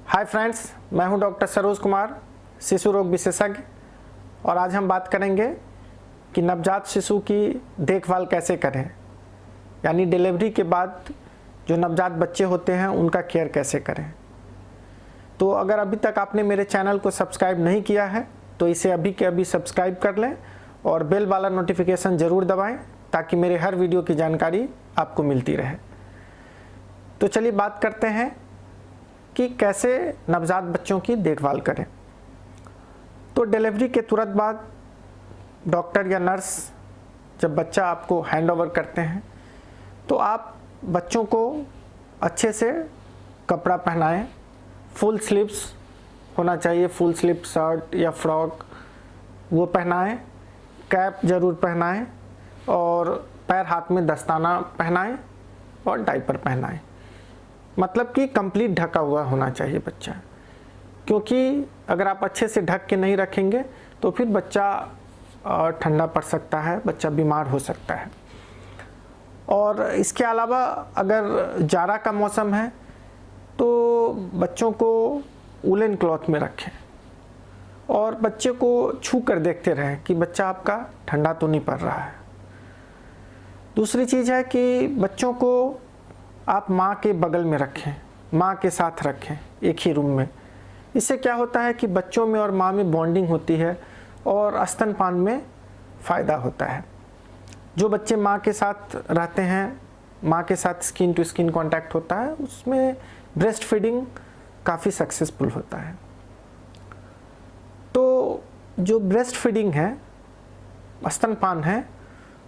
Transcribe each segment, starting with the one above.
Hi friends, मैं हूं doctor Saroj Kumar, शिशु रोग विशेषज्ञ। और आज हम बात करेंगे कि नवजात शिशु की देखभाल कैसे करें, यानी डिलीवरी के बाद जो नवजात बच्चे होते हैं उनका केयर कैसे करें। तो अगर अभी तक आपने मेरे चैनल को सब्सक्राइब नहीं किया है तो इसे अभी के अभी सब्सक्राइब कर लें और बेल वाला नोटिफिकेशन ज़रूर दबाएं ताकि मेरे हर वीडियो की जानकारी आपको मिलती रहे। तो चलिए बात करते हैं कि कैसे नवजात बच्चों की देखभाल करें। तो डिलीवरी के तुरंत बाद डॉक्टर या नर्स जब बच्चा आपको हैंड ओवर करते हैं तो आप बच्चों को अच्छे से कपड़ा पहनाएं। फुल स्लीव्स होना चाहिए, फुल स्लीव शर्ट या फ्रॉक वो पहनाएं, कैप ज़रूर पहनाएं और पैर हाथ में दस्ताना पहनाएं और डायपर पहनाएं। मतलब कि कंप्लीट ढका हुआ होना चाहिए बच्चा, क्योंकि अगर आप अच्छे से ढक के नहीं रखेंगे तो फिर बच्चा ठंडा पड़ सकता है, बच्चा बीमार हो सकता है। और इसके अलावा अगर जाड़ा का मौसम है तो बच्चों को वूलन क्लॉथ में रखें और बच्चे को छू कर देखते रहें कि बच्चा आपका ठंडा तो नहीं पड़ रहा है। दूसरी चीज़ है कि बच्चों को आप माँ के बगल में रखें, माँ के साथ रखें एक ही रूम में। इससे क्या होता है कि बच्चों में और माँ में बॉन्डिंग होती है और स्तनपान में फ़ायदा होता है। जो बच्चे माँ के साथ रहते हैं, माँ के साथ स्किन टू स्किन कांटेक्ट होता है, उसमें ब्रेस्ट फीडिंग काफ़ी सक्सेसफुल होता है। तो जो ब्रेस्ट फीडिंग है, स्तनपान है,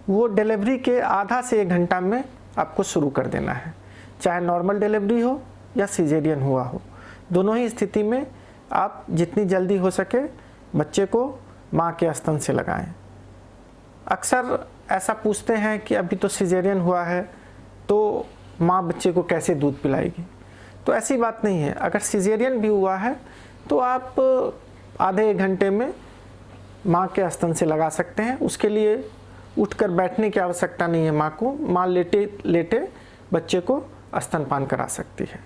वो डिलीवरी के आधा से 1 घंटा में आपको शुरू कर देना है। चाहे नॉर्मल डिलीवरी हो या सिजेरियन हुआ हो, दोनों ही स्थिति में आप जितनी जल्दी हो सके बच्चे को माँ के स्तन से लगाएं। अक्सर ऐसा पूछते हैं कि अभी तो सिजेरियन हुआ है तो माँ बच्चे को कैसे दूध पिलाएगी। तो ऐसी बात नहीं है। अगर सिजेरियन भी हुआ है तो आप आधे 1 घंटे में माँ के स्तन से लगा सकते हैं। उसके लिए उठकर बैठने की आवश्यकता नहीं है माँ को, माँ लेटे लेटे बच्चे को स्तनपान करा सकती है।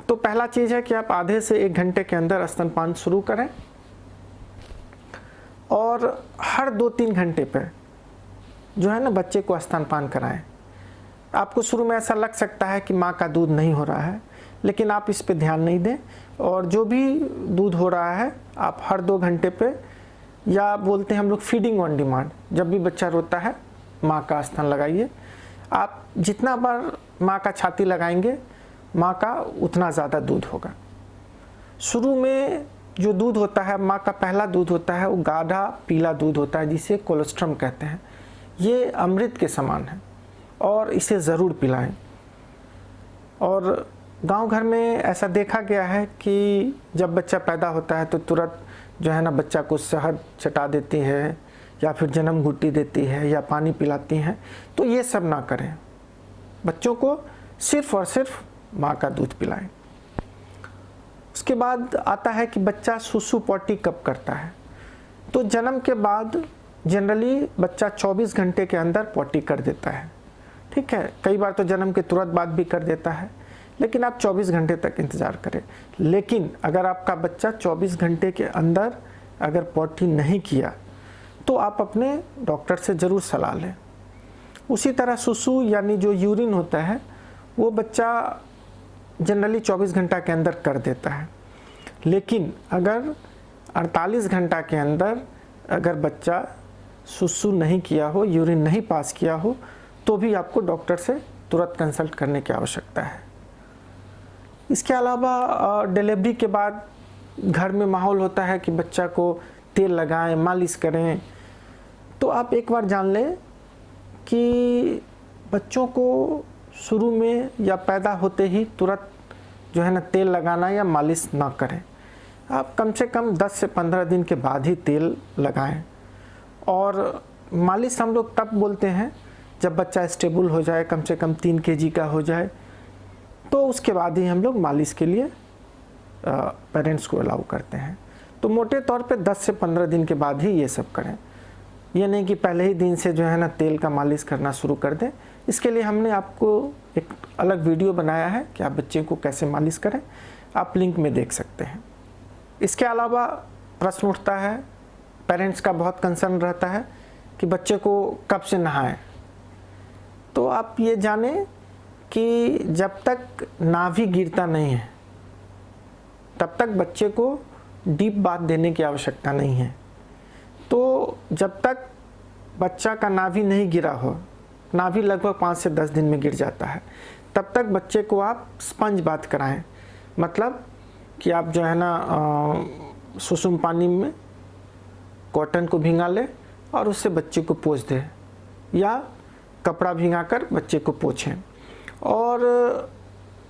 तो पहला चीज़ है कि आप आधे से 1 घंटे के अंदर स्तनपान शुरू करें और हर 2-3 घंटे पे जो है ना बच्चे को स्तनपान कराएं। आपको शुरू में ऐसा लग सकता है कि माँ का दूध नहीं हो रहा है, लेकिन आप इस पे ध्यान नहीं दें और जो भी दूध हो रहा है आप हर 2 घंटे पे, या बोलते हैं हम लोग फीडिंग ऑन डिमांड, जब भी बच्चा रोता है माँ का स्तन लगाइए। आप जितना बार माँ का छाती लगाएंगे माँ का उतना ज़्यादा दूध होगा। शुरू में जो दूध होता है, माँ का पहला दूध होता है, वो गाढ़ा पीला दूध होता है जिसे कोलोस्ट्रम कहते हैं। ये अमृत के समान है और इसे ज़रूर पिलाएं। और गांव घर में ऐसा देखा गया है कि जब बच्चा पैदा होता है तो तुरंत जो है ना बच्चा को शहद चटा देती है या फिर जन्म घुट्टी देती है या पानी पिलाती हैं। तो ये सब ना करें, बच्चों को सिर्फ और सिर्फ माँ का दूध पिलाएं। उसके बाद आता है कि बच्चा सुसु पॉटी कब करता है। तो जन्म के बाद जनरली बच्चा 24 घंटे के अंदर पॉटी कर देता है, ठीक है। कई बार तो जन्म के तुरंत बाद भी कर देता है, लेकिन आप 24 घंटे तक इंतज़ार करें। लेकिन अगर आपका बच्चा 24 घंटे के अंदर अगर पॉटी नहीं किया तो आप अपने डॉक्टर से ज़रूर सलाह लें। उसी तरह सुसु यानी जो यूरिन होता है वो बच्चा जनरली 24 घंटा के अंदर कर देता है, लेकिन अगर 48 घंटा के अंदर अगर बच्चा सुसु नहीं किया हो, यूरिन नहीं पास किया हो, तो भी आपको डॉक्टर से तुरंत कंसल्ट करने की आवश्यकता है। इसके अलावा डिलीवरी के बाद घर में माहौल होता है कि बच्चा को तेल लगाएं, मालिश करें। तो आप एक बार जान लें कि बच्चों को शुरू में या पैदा होते ही तुरंत जो है ना तेल लगाना या मालिश ना करें। आप कम से कम 10 से 15 दिन के बाद ही तेल लगाएं। और मालिश हम लोग तब बोलते हैं जब बच्चा स्टेबल हो जाए, कम से कम 3 kg का हो जाए, तो उसके बाद ही हम लोग मालिश के लिए पेरेंट्स को अलाउ करते हैं। तो मोटे तौर पे 10 से 15 दिन के बाद ही ये सब करें। ये नहीं कि पहले ही दिन से जो है ना तेल का मालिश करना शुरू कर दें। इसके लिए हमने आपको एक अलग वीडियो बनाया है कि आप बच्चे को कैसे मालिश करें। आप लिंक में देख सकते हैं। इसके अलावा प्रश्न उठता है, पेरेंट्स का बहुत कंसर्न रहता है कि बच्चे को कब से नहाएं। तो आप ये जानें कि जब तक नाभि गिरता नहीं है तब तक बच्चे को डीप बाथ देने की आवश्यकता नहीं है। तो जब तक बच्चा का नाभि नहीं गिरा हो, नाभि लगभग 5 से 10 दिन में गिर जाता है, तब तक बच्चे को आप स्पंज बाथ कराएं। मतलब कि आप जो है ना सुसुम पानी में कॉटन को भिंगा ले और उससे बच्चे को पोंछ दें, या कपड़ा भिंगाकर बच्चे को पोंछें। और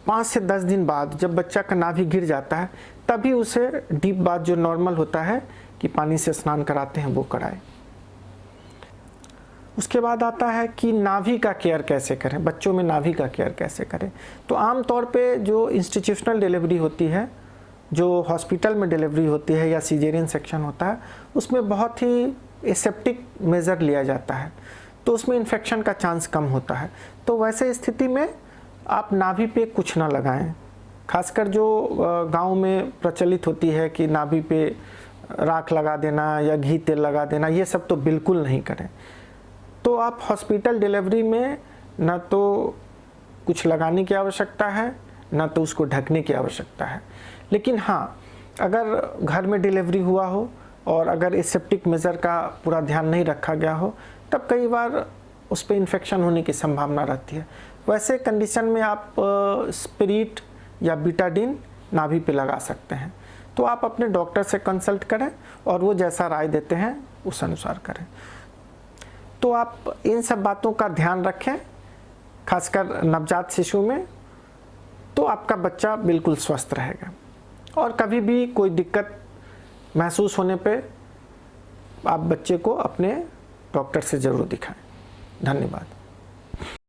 5 से 10 दिन बाद जब बच्चा का नाभि गिर जाता है तभी उसे डीप बाथ जो नॉर्मल होता है कि पानी से स्नान कराते हैं वो कराएं। उसके बाद आता है कि नाभि का केयर कैसे करें, बच्चों में नाभि का केयर कैसे करें। तो आम तौर पे जो इंस्टीट्यूशनल डिलीवरी होती है, जो हॉस्पिटल में डिलीवरी होती है या सीजेरियन सेक्शन होता है, उसमें बहुत ही एसेप्टिक मेज़र लिया जाता है, तो उसमें इन्फेक्शन का चांस कम होता है। तो वैसे स्थिति में आप नाभि पे कुछ ना लगाएं। खासकर जो गांव में प्रचलित होती है कि नाभि पे राख लगा देना या घी तेल लगा देना, ये सब तो बिल्कुल नहीं करें। तो आप हॉस्पिटल डिलीवरी में ना तो कुछ लगाने की आवश्यकता है, ना तो उसको ढकने की आवश्यकता है। लेकिन हाँ, अगर घर में डिलीवरी हुआ हो और अगर एसेप्टिक मेज़र का पूरा ध्यान नहीं रखा गया हो, तब कई बार उस पर इन्फेक्शन होने की संभावना रहती है। वैसे कंडीशन में आप स्पिरिट या बीटाडीन नाभि पे लगा सकते हैं। तो आप अपने डॉक्टर से कंसल्ट करें और वो जैसा राय देते हैं उस अनुसार करें। तो आप इन सब बातों का ध्यान रखें, खासकर नवजात शिशु में, तो आपका बच्चा बिल्कुल स्वस्थ रहेगा। और कभी भी कोई दिक्कत महसूस होने पे आप बच्चे को अपने डॉक्टर से ज़रूर दिखाएं। धन्यवाद।